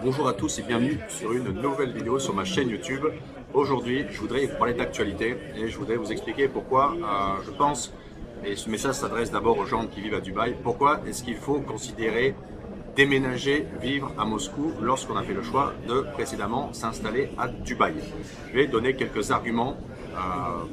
Bonjour à tous et bienvenue sur une nouvelle vidéo sur ma chaîne YouTube. Aujourd'hui, je voudrais vous parler d'actualité et je voudrais vous expliquer pourquoi je pense, et ce message s'adresse d'abord aux gens qui vivent à Dubaï, pourquoi est-ce qu'il faut considérer déménager, vivre à Moscou lorsqu'on a fait le choix de précédemment s'installer à Dubaï. Je vais donner quelques arguments,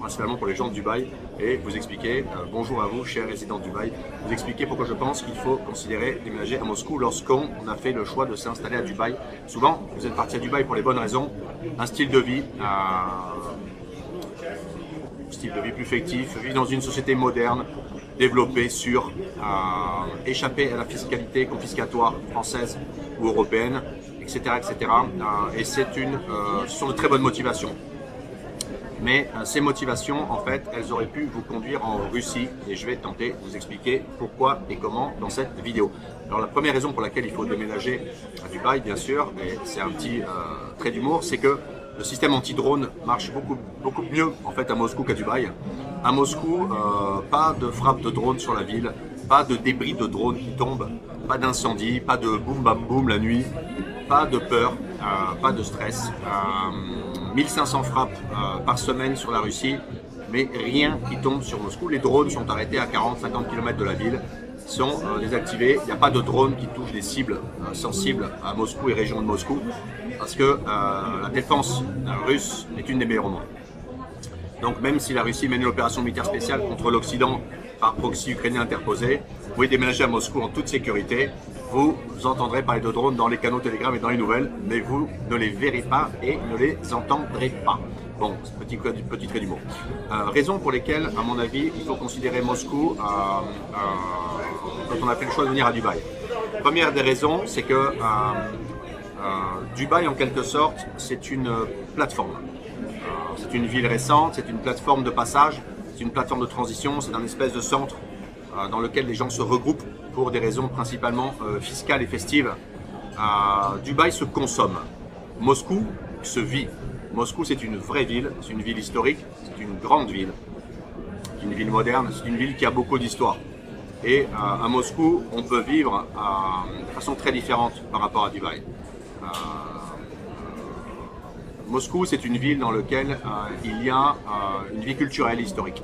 principalement pour les gens de Dubaï, et vous expliquer, bonjour à vous chers résidents de Dubaï, vous expliquer pourquoi je pense qu'il faut considérer déménager à Moscou lorsqu'on a fait le choix de s'installer à Dubaï. Souvent, vous êtes parti à Dubaï pour les bonnes raisons, un style de vie, plus fictif, vivre dans une société moderne, développée sur échapper à la fiscalité confiscatoire française ou européenne, etc. etc. Et ce sont de très bonnes motivations. Mais ces motivations, en fait, elles auraient pu vous conduire en Russie et je vais tenter de vous expliquer pourquoi et comment dans cette vidéo. Alors la première raison pour laquelle il faut déménager à Dubaï, bien sûr, et c'est un petit trait d'humour, c'est que le système anti-drone marche beaucoup mieux en fait à Moscou qu'à Dubaï. À Moscou, pas de frappe de drone sur la ville, pas de débris de drone qui tombent, pas d'incendie, pas de boum bam boum la nuit, pas de peur, pas de stress. 1500 frappes par semaine sur la Russie, mais rien qui tombe sur Moscou. Les drones sont arrêtés à 40-50 km de la ville, sont désactivés. Il n'y a pas de drone qui touche des cibles sensibles à Moscou et région de Moscou, parce que la défense russe est une des meilleures au monde. Donc même si la Russie mène une opération militaire spéciale contre l'Occident par proxy ukrainien interposé, vous pouvez déménager à Moscou en toute sécurité. Vous entendrez parler de drones dans les canaux Telegram et dans les nouvelles, mais vous ne les verrez pas et ne les entendrez pas. Bon, petit trait d'humour. Raisons pour lesquelles, à mon avis, il faut considérer Moscou quand on a fait le choix de venir à Dubaï. Première des raisons, c'est que Dubaï, en quelque sorte, c'est une plateforme. C'est une ville récente, c'est une plateforme de passage, c'est une plateforme de transition, c'est un espèce de centre dans lequel les gens se regroupent pour des raisons principalement fiscales et festives. Dubaï se consomme. Moscou se vit. Moscou, c'est une vraie ville, c'est une ville historique, c'est une grande ville, c'est une ville moderne, c'est une ville qui a beaucoup d'histoire. Et à Moscou, on peut vivre de façon très différente par rapport à Dubaï. Moscou, c'est une ville dans laquelle il y a une vie culturelle et historique.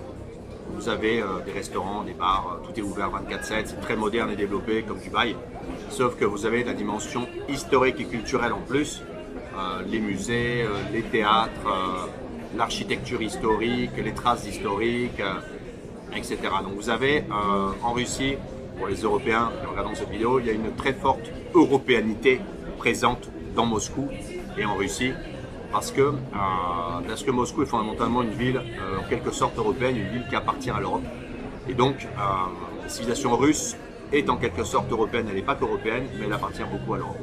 Vous avez des restaurants, des bars, tout est ouvert 24/7, c'est très moderne et développé comme Dubaï. Sauf que vous avez la dimension historique et culturelle en plus, les musées, les théâtres, l'architecture historique, les traces historiques, etc. Donc vous avez en Russie, pour les Européens qui regardent cette vidéo, il y a une très forte européanité présente dans Moscou et en Russie. Parce que Moscou est fondamentalement une ville en quelque sorte européenne, une ville qui appartient à l'Europe. Et donc, la civilisation russe est en quelque sorte européenne, elle n'est pas qu'européenne, mais elle appartient beaucoup à l'Europe.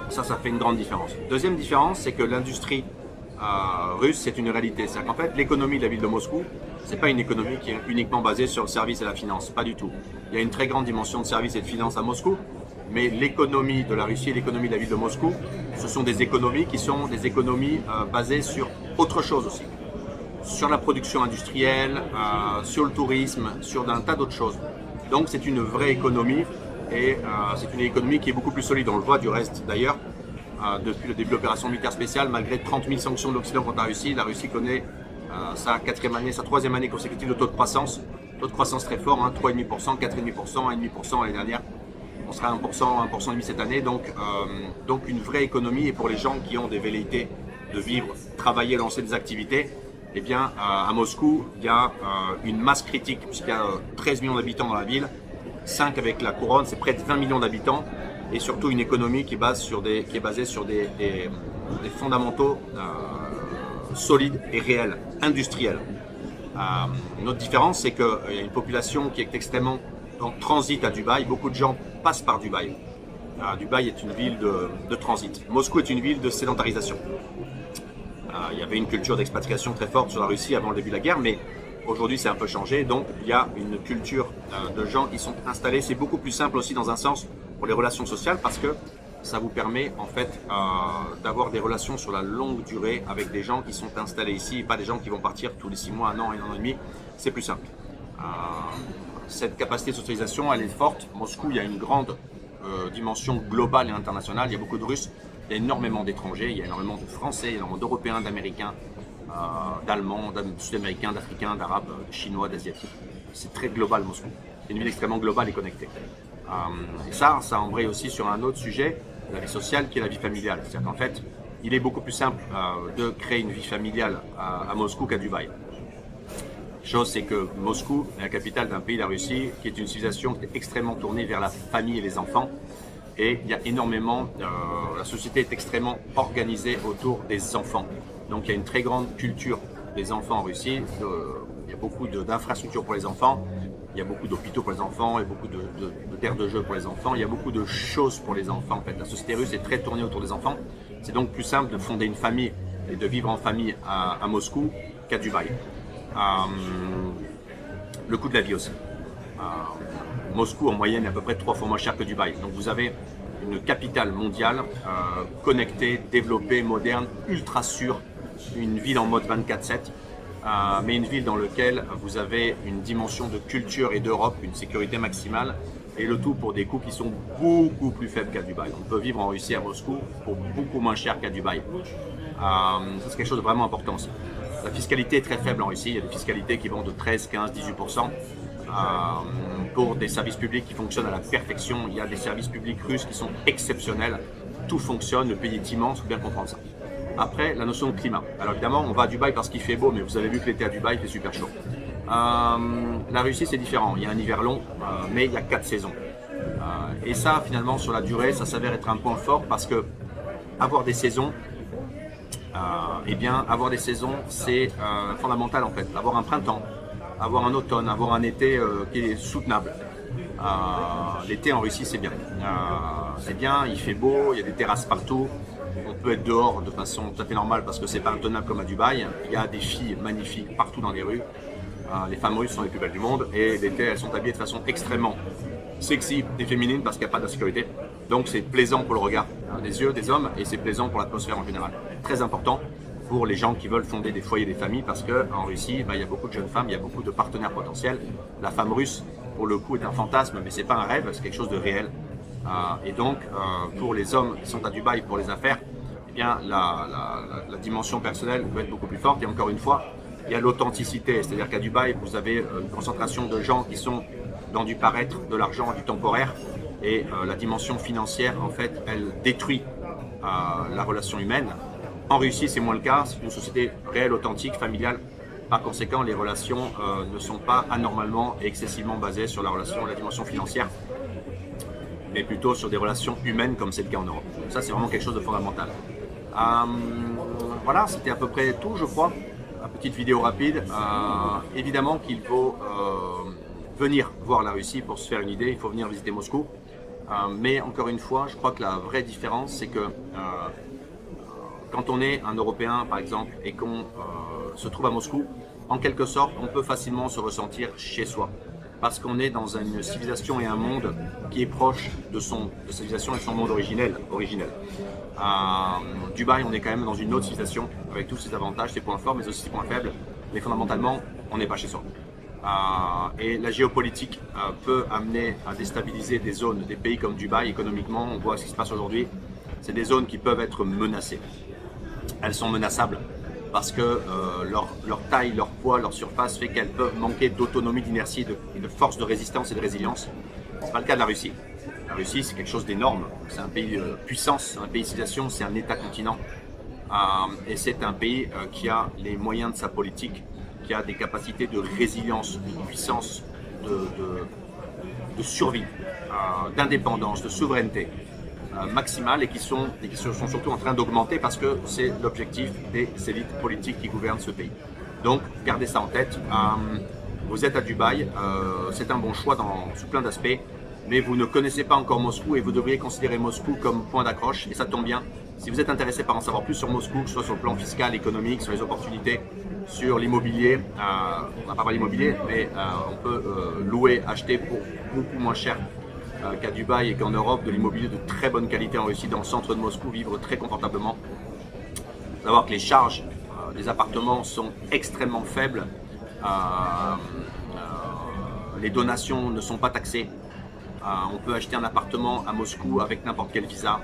Ça fait une grande différence. Deuxième différence, c'est que l'industrie russe, c'est une réalité. C'est-à-dire qu'en fait, l'économie de la ville de Moscou, ce n'est pas une économie qui est uniquement basée sur le service et la finance, pas du tout. Il y a une très grande dimension de service et de finance à Moscou, mais l'économie de la Russie et l'économie de la ville de Moscou, ce sont des économies qui sont des économies basées sur autre chose aussi. Sur la production industrielle, sur le tourisme, sur un tas d'autres choses. Donc c'est une vraie économie et c'est une économie qui est beaucoup plus solide. On le voit du reste d'ailleurs, depuis le début de l'opération militaire spéciale, malgré 30 000 sanctions de l'Occident contre la Russie connaît sa troisième année consécutive de taux de croissance. Taux de croissance très fort, 3,5%, 4,5%, 1,5% l'année dernière. On sera à 1%, 1,5% cette année, donc une vraie économie. Et pour les gens qui ont des velléités de vivre, travailler, lancer des activités, eh bien à Moscou, il y a une masse critique, puisqu'il y a 13 millions d'habitants dans la ville, 5 avec la couronne, c'est près de 20 millions d'habitants, et surtout une économie qui est basée sur des fondamentaux solides et réels, industriels. Une autre différence, c'est qu'il y a une population qui est extrêmement en transit à Dubaï. Beaucoup de gens passent par Dubaï. Dubaï est une ville de transit. Moscou est une ville de sédentarisation. Il y avait une culture d'expatriation très forte sur la Russie avant le début de la guerre, mais aujourd'hui c'est un peu changé. Donc il y a une culture de gens qui sont installés. C'est beaucoup plus simple aussi dans un sens pour les relations sociales parce que ça vous permet en fait d'avoir des relations sur la longue durée avec des gens qui sont installés ici et pas des gens qui vont partir tous les 6 mois, un an et demi. C'est plus simple. Cette capacité de socialisation, elle est forte. Moscou, il y a une grande dimension globale et internationale. Il y a beaucoup de Russes, il y a énormément d'étrangers, il y a énormément de Français, il y a énormément d'Européens, d'Américains, d'Allemands, de Sud-Américains, d'Africains, d'Arabes, de Chinois, d'Asiatiques. C'est très global Moscou. C'est une ville extrêmement globale et connectée. Et ça embraye aussi sur un autre sujet, la vie sociale, qui est la vie familiale. C'est-à-dire qu'en fait, il est beaucoup plus simple de créer une vie familiale à Moscou qu'à Dubaï. Chose, c'est que Moscou est la capitale d'un pays, la Russie, qui est une civilisation qui est extrêmement tournée vers la famille et les enfants. Et il y a énormément, la société est extrêmement organisée autour des enfants. Donc il y a une très grande culture des enfants en Russie. Il y a beaucoup d'infrastructures pour les enfants. Il y a beaucoup d'hôpitaux pour les enfants, il y a beaucoup d'aires de jeu pour les enfants, il y a beaucoup de choses pour les enfants. En fait, la société russe est très tournée autour des enfants. C'est donc plus simple de fonder une famille et de vivre en famille à Moscou qu'à Dubaï. Le coût de la vie aussi. Moscou en moyenne est à peu près 3 fois moins cher que Dubaï. Donc vous avez une capitale mondiale connectée, développée, moderne, ultra sûre, une ville en mode 24/7. Mais une ville dans laquelle vous avez une dimension de culture et d'Europe, une sécurité maximale, et le tout pour des coûts qui sont beaucoup plus faibles qu'à Dubaï. On peut vivre en Russie à Moscou pour beaucoup moins cher qu'à Dubaï. Ça c'est quelque chose de vraiment important aussi. La fiscalité est très faible en Russie, il y a des fiscalités qui vont de 13, 15, 18%. Pour des services publics qui fonctionnent à la perfection, il y a des services publics russes qui sont exceptionnels, tout fonctionne, le pays est immense, il faut bien comprendre ça. Après, la notion de climat. Alors évidemment, on va à Dubaï parce qu'il fait beau, mais vous avez vu que l'été à Dubaï, il fait super chaud. La Russie, c'est différent. Il y a un hiver long, mais il y a 4 saisons. Et ça, finalement, sur la durée, ça s'avère être un point fort parce que avoir des saisons, avoir des saisons, c'est fondamental en fait. Avoir un printemps, avoir un automne, avoir un été qui est soutenable. L'été en Russie, c'est bien. C'est bien, il fait beau, il y a des terrasses partout. On peut être dehors de façon tout à fait normale parce que c'est pas intenable comme à Dubaï. Il y a des filles magnifiques partout dans les rues. Les femmes russes sont les plus belles du monde et l'été elles sont habillées de façon extrêmement sexy et féminine parce qu'il n'y a pas d'insécurité. Donc c'est plaisant pour le regard des yeux des hommes et c'est plaisant pour l'atmosphère en général. Très important pour les gens qui veulent fonder des foyers, des familles parce qu'en Russie, il y a beaucoup de jeunes femmes, il y a beaucoup de partenaires potentiels. La femme russe, pour le coup, est un fantasme, mais c'est pas un rêve, c'est quelque chose de réel. Et donc, pour les hommes qui sont à Dubaï pour les affaires, eh bien, la dimension personnelle peut être beaucoup plus forte. Et encore une fois, il y a l'authenticité. C'est-à-dire qu'à Dubaï, vous avez une concentration de gens qui sont dans du paraître, de l'argent, du temporaire. Et la dimension financière, en fait, elle détruit la relation humaine. En Russie, c'est moins le cas. C'est une société réelle, authentique, familiale. Par conséquent, les relations ne sont pas anormalement et excessivement basées sur la dimension financière, mais plutôt sur des relations humaines comme c'est le cas en Europe. Ça, c'est vraiment quelque chose de fondamental. Voilà, c'était à peu près tout, je crois. Une petite vidéo rapide. Évidemment qu'il faut venir voir la Russie pour se faire une idée. Il faut venir visiter Moscou. Mais encore une fois, je crois que la vraie différence, c'est que quand on est un Européen, par exemple, et qu'on se trouve à Moscou, en quelque sorte, on peut facilement se ressentir chez soi. Parce qu'on est dans une civilisation et un monde qui est proche de sa civilisation et de son monde originel. À Dubaï, on est quand même dans une autre civilisation, avec tous ses avantages, ses points forts, mais aussi ses points faibles. Mais fondamentalement, on n'est pas chez soi. Et la géopolitique peut amener à déstabiliser des zones, des pays comme Dubaï, économiquement. On voit ce qui se passe aujourd'hui. C'est des zones qui peuvent être menacées. Elles sont menaçables parce que leur taille, leur poids, leur surface fait qu'elles peuvent manquer d'autonomie, d'inertie, de force de résistance et de résilience. Ce n'est pas le cas de la Russie. La Russie, c'est quelque chose d'énorme. C'est un pays puissance, un pays civilisation, c'est un État-continent. Et c'est un pays qui a les moyens de sa politique, qui a des capacités de résilience, de puissance, de survie, d'indépendance, de souveraineté maximale et qui sont surtout en train d'augmenter parce que c'est l'objectif des élites politiques qui gouvernent ce pays. Donc gardez ça en tête. Vous êtes à Dubaï, c'est un bon choix sous plein d'aspects, mais vous ne connaissez pas encore Moscou et vous devriez considérer Moscou comme point d'accroche et ça tombe bien. Si vous êtes intéressé par en savoir plus sur Moscou, que ce soit sur le plan fiscal, économique, sur les opportunités, sur l'immobilier, on n'a pas parlé d'immobilier, mais on peut louer, acheter pour beaucoup moins cher qu'à Dubaï et qu'en Europe, de l'immobilier de très bonne qualité en Russie, dans le centre de Moscou, vivre très confortablement. Il faut savoir que les charges des appartements sont extrêmement faibles, les donations ne sont pas taxées, On peut acheter un appartement à Moscou avec n'importe quel visa.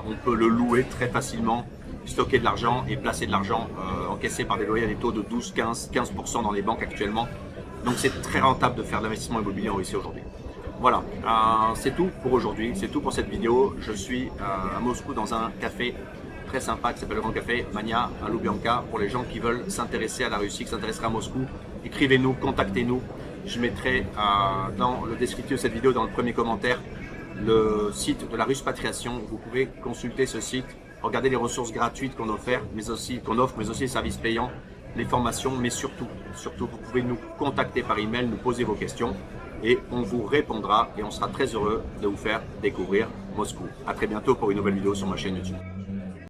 On peut le louer très facilement, stocker de l'argent et placer de l'argent encaissé par des loyers à des taux de 12, 15% dans les banques actuellement. Donc c'est très rentable de faire de l'investissement immobilier en Russie aujourd'hui. Voilà, c'est tout pour aujourd'hui, c'est tout pour cette vidéo. Je suis à Moscou dans un café très sympa qui s'appelle le Grand Café Mania à Lubyanka. Pour les gens qui veulent s'intéresser à la Russie, qui s'intéresseraient à Moscou, écrivez-nous, contactez-nous. Je mettrai dans le descriptif de cette vidéo, dans le premier commentaire, le site de la Ruspatriation. Vous pouvez consulter ce site, regarder les ressources gratuites qu'on offre, mais aussi les services payants, les formations, mais surtout, vous pouvez nous contacter par email, nous poser vos questions et on vous répondra et on sera très heureux de vous faire découvrir Moscou. À très bientôt pour une nouvelle vidéo sur ma chaîne YouTube.